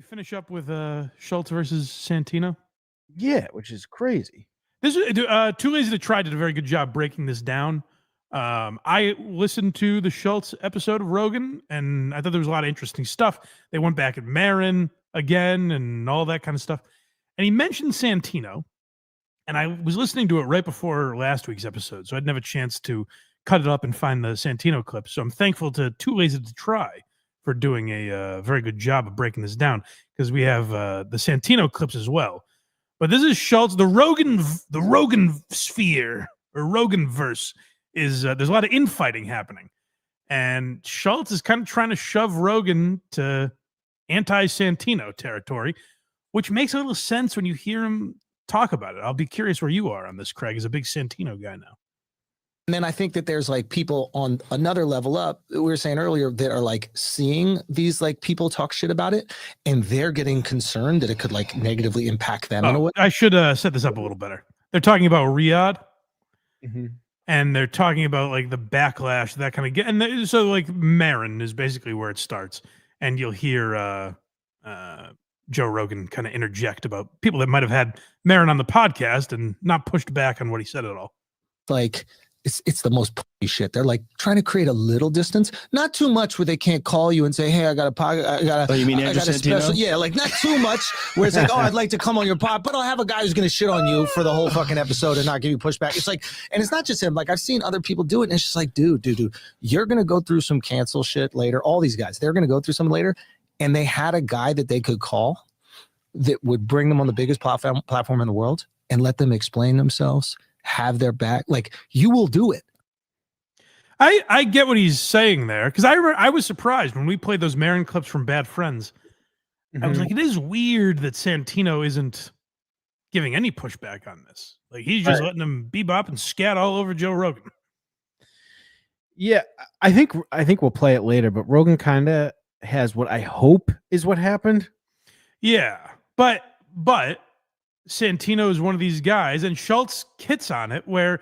finish up with Schulz versus Santino? Yeah, which is crazy. This Too Lazy to Try did a very good job breaking this down. I listened to the Schulz episode of Rogan, and I thought there was a lot of interesting stuff. They went back at Marin again and all that kind of stuff. And he mentioned Santino, and I was listening to it right before last week's episode, so I didn't have a chance to cut it up and find the Santino clip. So I'm thankful to Too Lazy to Try for doing a very good job of breaking this down, because we have the Santino clips as well. But this is Schulz. The Rogan sphere or Rogan verse is there's a lot of infighting happening, and Schulz is kind of trying to shove Rogan to anti-Santino territory, which makes a little sense when you hear him talk about it. I'll be curious where you are on this, Craig, as a big Santino guy now. And then I think that there's like people on another level up, we were saying earlier, that are like seeing these like people talk shit about it, and they're getting concerned that it could like negatively impact them in a way. I should set this up a little better. They're talking about Riyadh, and they're talking about like the backlash, that kind of and so like Marin is basically where it starts, and you'll hear Joe Rogan kind of interject about people that might have had Marin on the podcast and not pushed back on what he said at all. Like, it's the most pussy shit. They're like trying to create a little distance, not too much where they can't call you and say, "Hey, I got a podcast." Oh, you mean Andrew Santino? Yeah, like not too much where it's like, "Oh, I'd like to come on your pod, but I'll have a guy who's gonna shit on you for the whole fucking episode and not give you pushback." It's like, and it's not just him. Like I've seen other people do it, and it's just like, dude, you're gonna go through some cancel shit later. All these guys, they're gonna go through some later, and they had a guy that they could call that would bring them on the biggest platform in the world and let them explain themselves, have their back. Like, you will do it. I get what he's saying there, because I was surprised when we played those Marin clips from Bad Friends. I was like, it is weird that Santino isn't giving any pushback on this. Like, he's just letting him bebop and scat all over Joe Rogan. Yeah, I think we'll play it later, but Rogan kind of has what I hope is what happened. Yeah, but Santino is one of these guys, and Schulz hits on it where,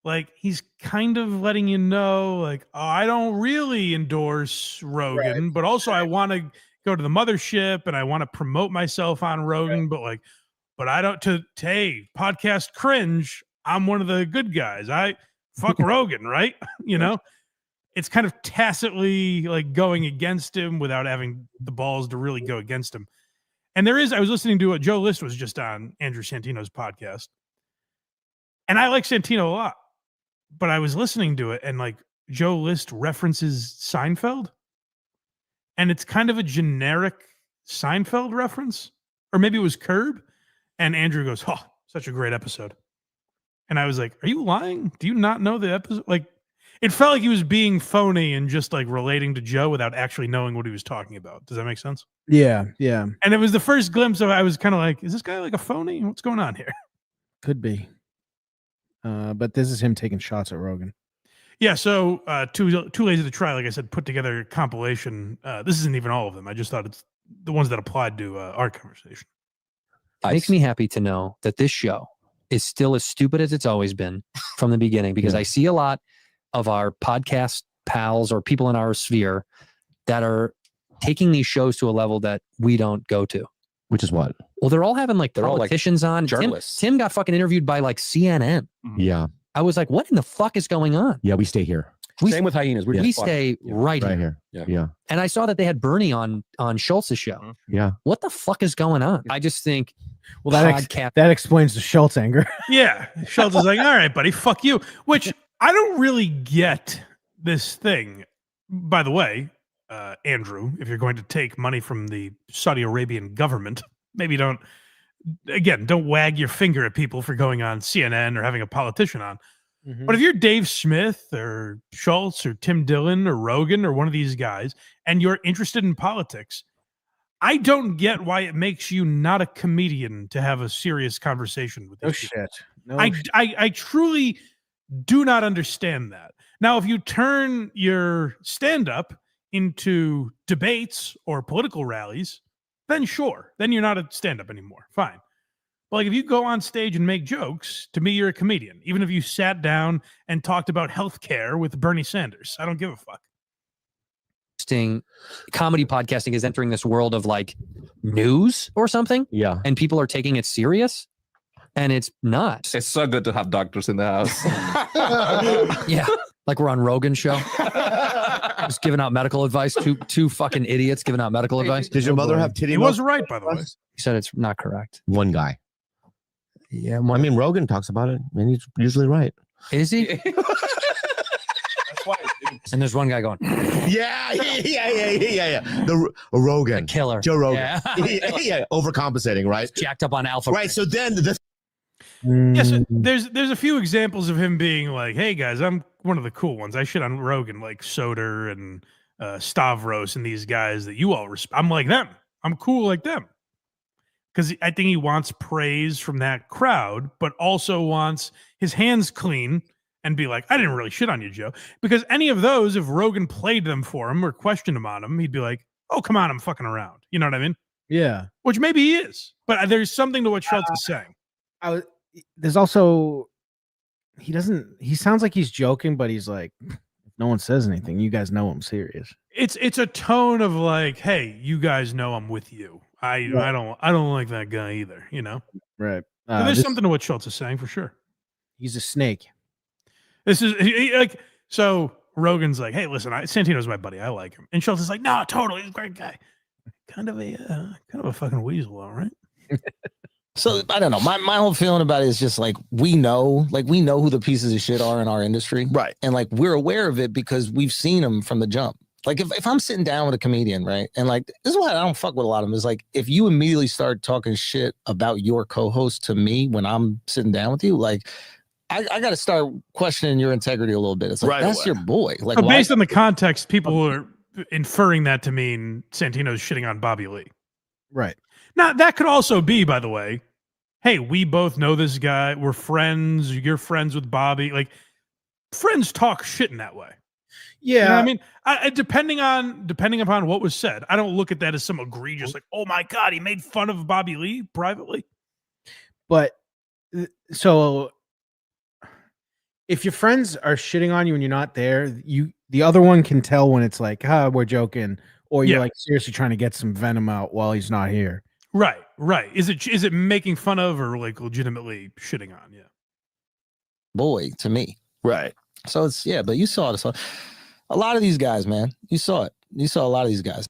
like, he's kind of letting you know, like, oh, I don't really endorse Rogan, but also I want to go to the mothership and I want to promote myself on Rogan, but I don't, hey, podcast cringe, I'm one of the good guys. I fuck Rogan, right? You know, it's kind of tacitly like going against him without having the balls to really go against him. And I was listening to Joe List was just on Andrew Santino's podcast. And I like Santino a lot, but I was listening to it and like Joe List references Seinfeld, and it's kind of a generic Seinfeld reference, or maybe it was Curb. And Andrew goes, "Oh, such a great episode." And I was like, "Are you lying? Do you not know the episode?" Like, it felt like he was being phony and just like relating to Joe without actually knowing what he was talking about. Does that make sense? Yeah. And it was the first glimpse of, I was kind of like, is this guy like a phony? What's going on here? Could be. But this is him taking shots at Rogan. Yeah, so Too Lazy to Try, like I said, put together a compilation. This isn't even all of them. I just thought it's the ones that applied to our conversation. It makes me happy to know that this show is still as stupid as it's always been from the beginning, because I see a lot of our podcast pals or people in our sphere that are taking these shows to a level that we don't go to. Which is what? Well, they're all having like politicians on. Journalists. Tim got fucking interviewed by like CNN. Yeah. I was like, what in the fuck is going on? Yeah, we stay here. Same with hyenas. We stay right here. Yeah. And I saw that they had Bernie on Schulz's show. Yeah. What the fuck is going on? I just think, well, that explains the Schulz anger. Yeah. Schulz is like, all right, buddy, fuck you. Which I don't really get this thing. By the way, Andrew, if you're going to take money from the Saudi Arabian government, maybe don't wag your finger at people for going on CNN or having a politician on. But if you're Dave Smith or Schulz or Tim Dillon or Rogan or one of these guys, and you're interested in politics, I don't get why it makes you not a comedian to have a serious conversation with these people. I truly do not understand that. Now, if you turn your stand-up into debates or political rallies, then sure, then you're not a stand-up anymore. Fine. But like, if you go on stage and make jokes, to me, you're a comedian. Even if you sat down and talked about healthcare with Bernie Sanders, I don't give a fuck. Comedy podcasting is entering this world of like news or something, Yeah. and people are taking it serious, and it's not. It's so good to have doctors in the house. Yeah, like we're on Rogan's show, just giving out medical advice. Two fucking idiots giving out medical advice. Does your mother have titty He milk? was right, by the way. He said it's not correct. One guy. Yeah, I mean, Rogan talks about it, and he's usually right. is he? And there's one guy going, Yeah. The Rogan. killer, Joe Rogan. Yeah. Yeah, overcompensating, right? Jacked up on alpha. Right. So then the Yes, there's a few examples of him being like, "Hey guys, I'm one of the cool ones. I shit on Rogan, like Soder and Stavros and these guys that you all respect. I'm like them. I'm cool like them." Because I think he wants praise from that crowd, but also wants his hands clean and be like, "I didn't really shit on you, Joe." Because any of those, if Rogan played them for him or questioned him on them, he'd be like, "Oh, come on, I'm fucking around." You know what I mean? Yeah. Which maybe he is, but there's something to what Schultz is saying. There's also he sounds like he's joking, but he's like, if no one says anything, you guys know I'm serious. It's a tone of like, "Hey, you guys know I'm with you. I don't like that guy either." You know, Right. So there's something to what Schultz is saying for sure. He's a snake. This is like, so Rogan's like, "Hey, listen, Santino's my buddy. I like him," and Schultz is like, "No, totally, he's a great guy. Kind of a fucking weasel, all right." So I don't know. My whole feeling about it is just like we know who the pieces of shit are in our industry, right, and like we're aware of it because we've seen them from the jump. Like if I'm sitting down with a comedian, right, and like this is why I don't fuck with a lot of them is like if you immediately start talking shit about your co-host to me when I'm sitting down with you, like I got to start questioning your integrity a little bit. It's like that's your boy. Like but based on the context, people are inferring that to mean Santino's shitting on Bobby Lee. Right. Now, that could also be, by the way, hey, we both know this guy. We're friends. You're friends with Bobby. Like, friends talk shit in that way. Yeah. You know what I mean, depending upon what was said, I don't look at that as some egregious, like, "Oh my God, he made fun of Bobby Lee privately." But so if your friends are shitting on you and you're not there, the other one can tell when it's like, we're joking, or you're like seriously trying to get some venom out while he's not here. Right. Is it making fun of or like legitimately shitting on? Yeah. boy to me. Right. So it's but you saw it. So a lot of these guys, man, you saw it. You saw a lot of these guys.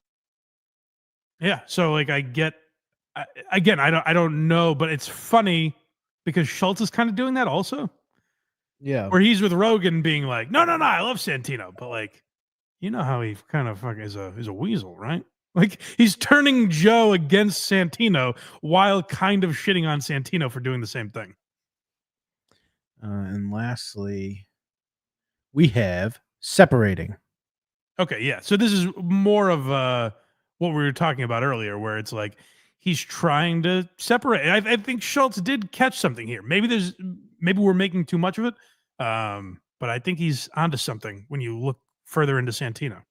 Yeah. So like I don't know, but it's funny because Schultz is kind of doing that also. Yeah. Where he's with Rogan being like, no, I love Santino, but like, you know how he kind of is a weasel, right? Like he's turning Joe against Santino while kind of shitting on Santino for doing the same thing. And lastly, we have separating. Okay, yeah. So this is more of what we were talking about earlier, where it's like he's trying to separate. I think Schultz did catch something here. Maybe we're making too much of it, but I think he's onto something when you look further into Santino.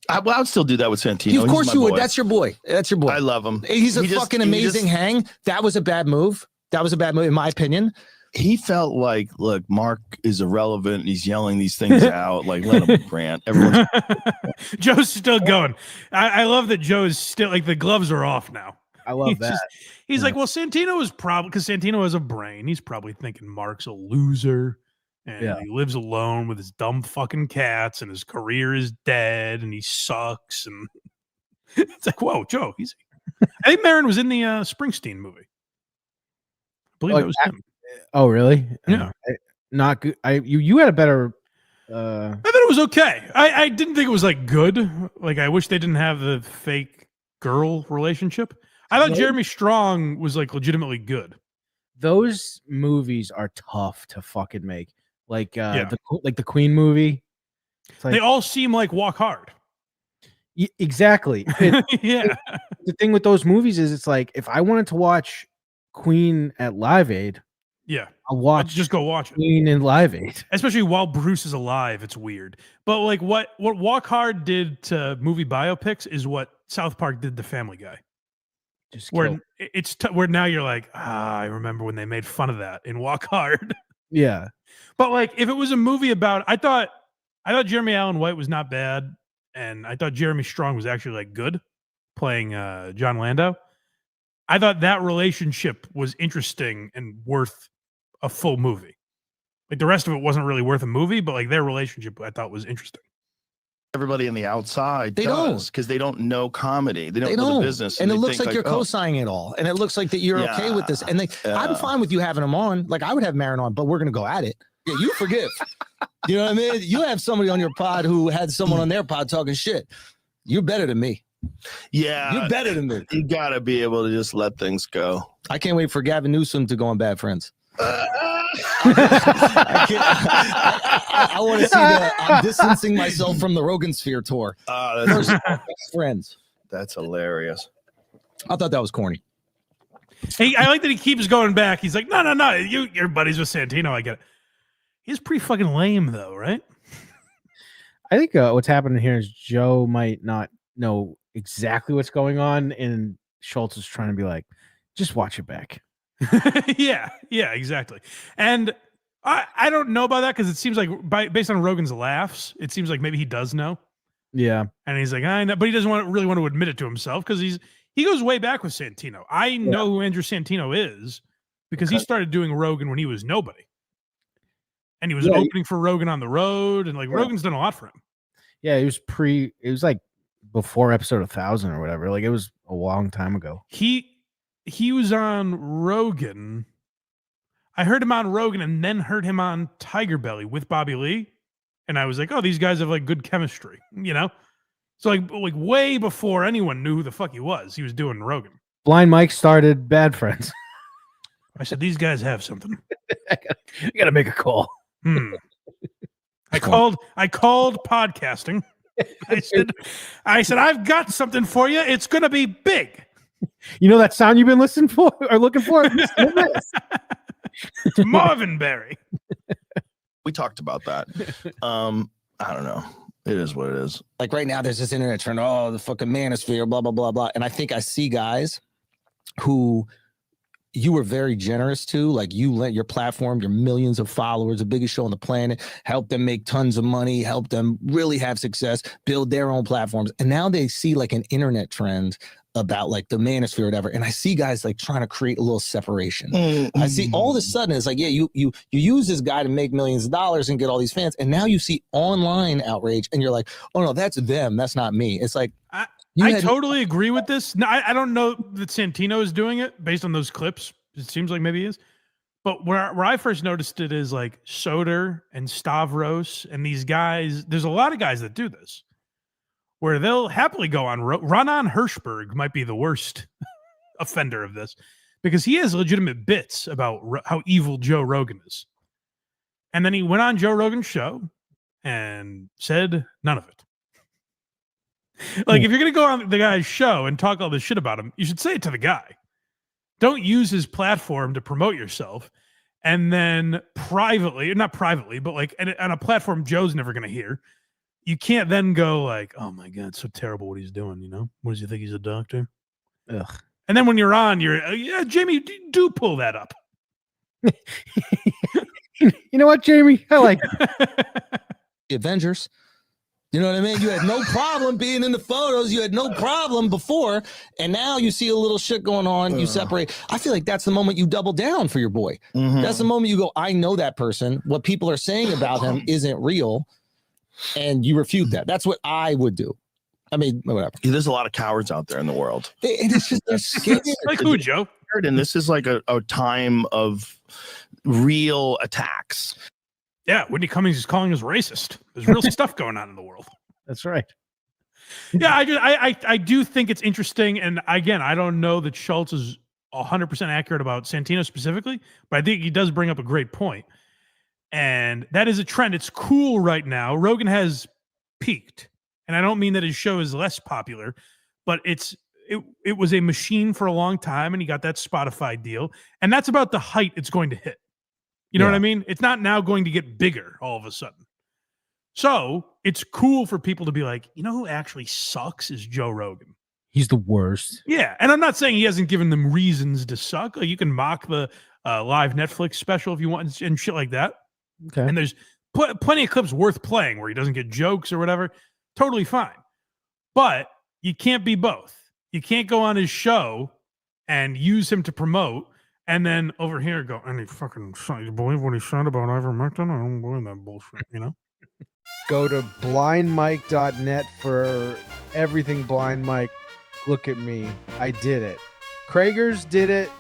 I would still do that with Santino. Of course you would. That's your boy. That's your boy. I love him. He's a fucking amazing hang. That was a bad move. That was a bad move, in my opinion. He felt like, look, Mark is irrelevant. He's yelling these things out. Like, let him rant. Everyone's Joe's still going. I love that Joe is still like the gloves are off now. I love that. He's like, well, Santino is probably because Santino has a brain. He's probably thinking Mark's a loser. And he lives alone with his dumb fucking cats, and his career is dead, and he sucks. And it's like, whoa, Joe, easy. I think Marin was in the Springsteen movie. I believe that was him. Oh, really? Yeah. Not good. You had a better. I thought it was okay. I didn't think it was like good. Like I wish they didn't have the fake girl relationship. I thought Jeremy Strong was like legitimately good. Those movies are tough to fucking make. Like the Queen movie. Like, they all seem like Walk Hard. Exactly. Yeah. The thing with those movies is it's like if I wanted to watch Queen at Live Aid, I'll just go watch Queen in Live Aid. Especially while Bruce is alive, it's weird. But like what Walk Hard did to movie biopics is what South Park did to Family Guy. Where now you're like, I remember when they made fun of that in Walk Hard. Yeah. But like if it was a movie about I thought Jeremy Allen White was not bad, and I thought Jeremy Strong was actually like good playing John Landau. I thought that relationship was interesting and worth a full movie. Like the rest of it wasn't really worth a movie, but like their relationship I thought was interesting. Everybody on the outside They don't. because they don't know comedy. They don't know don't. the business. And it they looks think like you're co-signing it all. And it looks like that you're okay with this. And I'm fine with you having them on. Like I would have Marin on, but we're going to go at it. Yeah, you forgive. You know what I mean? You have somebody on your pod who had someone on their pod talking shit. You're better than me. Yeah. You're better than me. You got to be able to just let things go. I can't wait for Gavin Newsom to go on Bad Friends. I want to see that. I'm distancing myself from the Rogan Sphere tour. That's, Best Friends. that's hilarious. I thought that was corny. Hey, I like that he keeps going back. He's like, no. You're buddies with Santino. I get it. He's pretty fucking lame, though, right? I think what's happening here is Joe might not know exactly what's going on, and Schulz is trying to be like, just watch it back. yeah, exactly. And I don't know about that because it seems like based on Rogan's laughs, it seems like maybe he does know. Yeah, and he's like, I know, but he doesn't really want to admit it to himself because he goes way back with Santino. I know who Andrew Santino is because he started doing Rogan when he was nobody. And he was opening for Rogan on the road, and like Rogan's done a lot for him. Yeah, it was like before episode 1000 or whatever. Like it was a long time ago. He was on Rogan. I heard him on Rogan and then heard him on Tiger Belly with Bobby Lee. And I was like, oh, these guys have like good chemistry, you know? So like way before anyone knew who the fuck he was doing Rogan. Blind Mike started Bad Friends. I said, these guys have something. I gotta make a call. I called podcasting. I said, I've got something for you. It's gonna be big. You know that sound you've been listening for or looking for? It's Marvin Berry. We talked about that. I don't know. It is what it is. Like right now, there's this internet trend. Oh, the fucking manosphere, blah, blah, blah, blah. And I think I see guys who you were very generous to, like you lent your platform, your millions of followers, the biggest show on the planet, help them make tons of money, help them really have success, build their own platforms. And now they see like an internet trend about like the manosphere or whatever. And I see guys like trying to create a little separation. I see all of a sudden it's like, yeah, you use this guy to make millions of dollars and get all these fans. And now you see online outrage and you're like, oh no, that's them. That's not me. It's like, I totally agree with this. No, I don't know that Santino is doing it based on those clips. It seems like maybe he is. But where I first noticed it is like Soder and Stavros and these guys. There's a lot of guys that do this where they'll happily go on. Ronan Hirschberg might be the worst offender of this because he has legitimate bits about how evil Joe Rogan is. And then he went on Joe Rogan's show and said none of it. Like, if you're going to go on the guy's show and talk all this shit about him, you should say it to the guy. Don't use his platform to promote yourself. And then privately, not privately, but like on a platform Joe's never going to hear, you can't then go like, oh my God, it's so terrible what he's doing, you know? What does he think, he's a doctor? Ugh. And then when you're on, yeah, Jamie, do pull that up. You know what, Jamie? I like the Avengers. You know what I mean? You had no problem being in the photos. You had no problem before. And now you see a little shit going on. You separate. I feel like that's the moment you double down for your boy. That's the moment you go, I know that person. What people are saying about him isn't real. And you refute that. That's what I would do. I mean, whatever. There's a lot of cowards out there in the world. And it's just, they're scared. Like who, Joe? And this is like a time of real attacks. Yeah, Whitney Cummings is calling us racist. There's real stuff going on in the world. That's right. Yeah, I do think it's interesting. And again, I don't know that Schulz is 100% accurate about Santino specifically, but I think he does bring up a great point. And that is a trend. It's cool right now. Rogan has peaked. And I don't mean that his show is less popular, but it was a machine for a long time, and he got that Spotify deal. And that's about the height it's going to hit. You know what I mean? It's not now going to get bigger all of a sudden. So it's cool for people to be like, you know who actually sucks is Joe Rogan. He's the worst. Yeah. And I'm not saying he hasn't given them reasons to suck. Like you can mock the live Netflix special if you want and shit like that. Okay. And there's plenty of clips worth playing where he doesn't get jokes or whatever. Totally fine. But you can't be both. You can't go on his show and use him to promote. And then over here go, and he fucking, you believe what he said about ivermectin? I don't believe that bullshit, you know? Go to blindmike.net for everything Blind Mike. Look at me. I did it. Kragers did it.